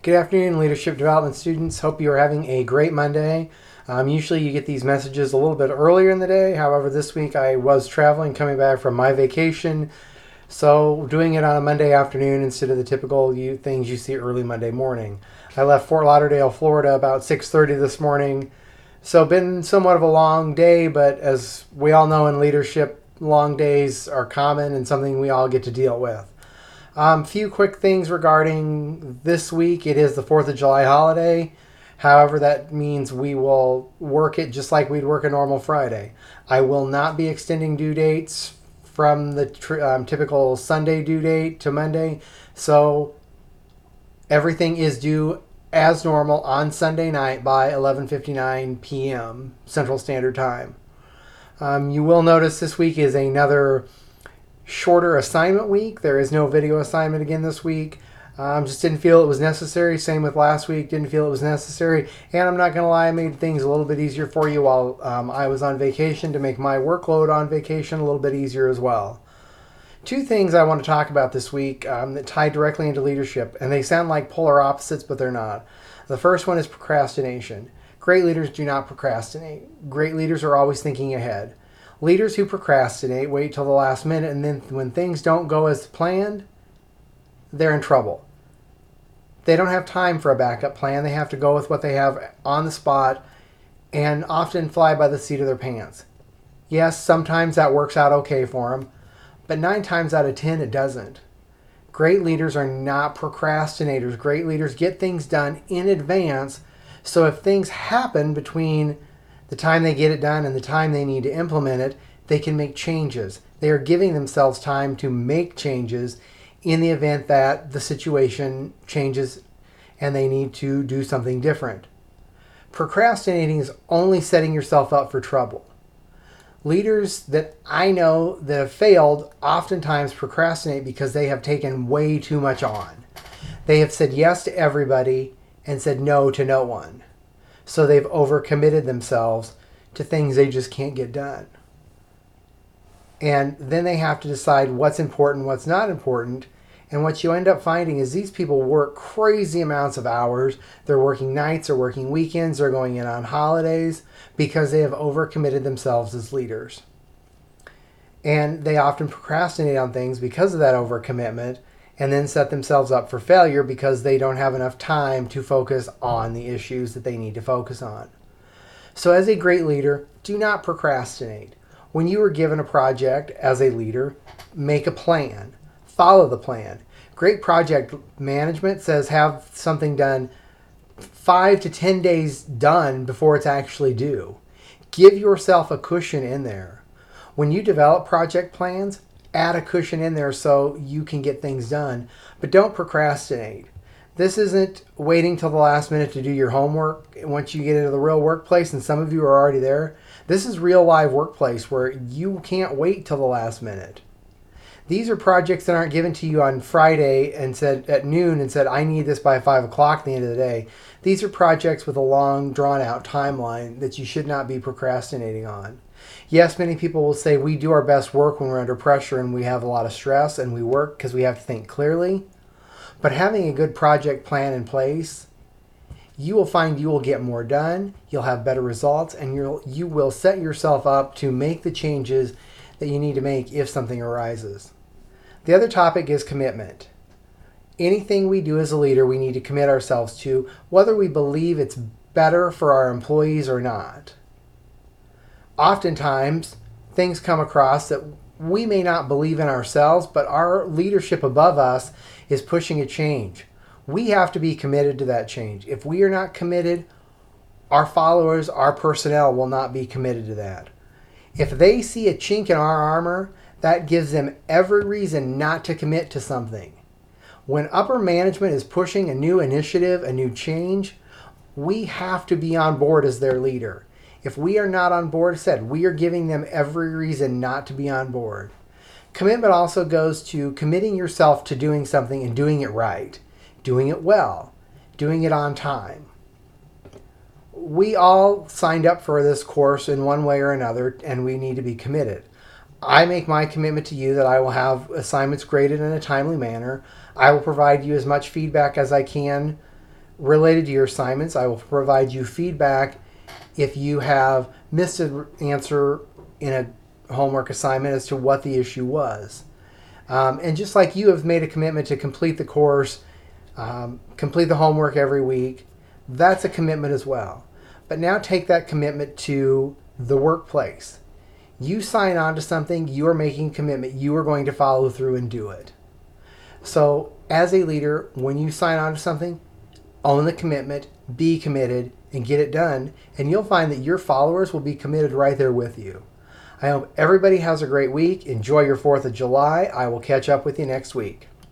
Good afternoon, leadership development students. Hope you are having a great Monday. Usually you get these messages a little bit earlier in the day. However, this week I was traveling, coming back from my vacation. So doing it on a Monday afternoon instead of the typical things you see early Monday morning. I left Fort Lauderdale, Florida about 6:30 this morning. So been somewhat of a long day, but as we all know in leadership, long days are common and something we all get to deal with. Few quick things regarding this week. It is the 4th of July holiday. However, that means we will work it just like we'd work a normal Friday. I will not be extending due dates from the typical Sunday due date to Monday. So everything is due as normal on Sunday night by 11:59 p.m. Central Standard Time. You will notice this week is another shorter assignment week. There is no video assignment again this week. Just didn't feel it was necessary. Same with last week. Didn't feel it was necessary. And I'm not going to lie, I made things a little bit easier for you while I was on vacation to make my workload on vacation a little bit easier as well. Two things I want to talk about this week that tie directly into leadership, and they sound like polar opposites, but they're not. The first one is procrastination. Great leaders do not procrastinate. Great leaders are always thinking ahead. Leaders who procrastinate wait till the last minute, and then when things don't go as planned, they're in trouble. They don't have time for a backup plan. They have to go with what they have on the spot and often fly by the seat of their pants. Yes, sometimes that works out okay for them, but 9 times out of 10 it doesn't. Great leaders are not procrastinators. Great leaders get things done in advance, so if things happen between the time they get it done and the time they need to implement it, they can make changes. They are giving themselves time to make changes in the event that the situation changes and they need to do something different. Procrastinating is only setting yourself up for trouble. Leaders that I know that have failed oftentimes procrastinate because they have taken way too much on. They have said yes to everybody and said no to no one. So they've overcommitted themselves to things they just can't get done. And then they have to decide what's important, what's not important. And what you end up finding is these people work crazy amounts of hours. They're working nights or working weekends. They're going in on holidays because they have overcommitted themselves as leaders. And they often procrastinate on things because of that overcommitment and then set themselves up for failure because they don't have enough time to focus on the issues that they need to focus on. So as a great leader, do not procrastinate. When you are given a project as a leader, make a plan. Follow the plan. Great project management says have something done 5 to 10 days done before it's actually due. Give yourself a cushion in there. When you develop project plans, add a cushion in there so you can get things done, but don't procrastinate. This isn't waiting till the last minute to do your homework once you get into the real workplace, and some of you are already there. This is real live workplace where you can't wait till the last minute. These are projects that aren't given to you on Friday and said at noon and said, I need this by 5 o'clock at the end of the day. These are projects with a long, drawn-out timeline that you should not be procrastinating on. Yes, many people will say we do our best work when we're under pressure and we have a lot of stress and we work because we have to think clearly. But having a good project plan in place, you will find you will get more done, you'll have better results, and you will set yourself up to make the changes that you need to make if something arises. The other topic is commitment. Anything we do as a leader, we need to commit ourselves to, whether we believe it's better for our employees or not. Oftentimes, things come across that we may not believe in ourselves, but our leadership above us is pushing a change. We have to be committed to that change. If we are not committed, our followers, our personnel will not be committed to that. If they see a chink in our armor, that gives them every reason not to commit to something. When upper management is pushing a new initiative, a new change, we have to be on board as their leader. If we are not on board, we are giving them every reason not to be on board. Commitment also goes to committing yourself to doing something and doing it right, doing it well, doing it on time. We all signed up for this course in one way or another, and we need to be committed. I make my commitment to you that I will have assignments graded in a timely manner. I will provide you as much feedback as I can related to your assignments. I will provide you feedback if you have missed an answer in a homework assignment as to what the issue was. And just like you have made a commitment to complete the course, complete the homework every week, that's a commitment as well. But now take that commitment to the workplace. You sign on to something, you are making a commitment, you are going to follow through and do it. So as a leader, when you sign on to something, own the commitment, be committed, and get it done, and you'll find that your followers will be committed right there with you. I hope everybody has a great week. Enjoy your 4th of July. I will catch up with you next week.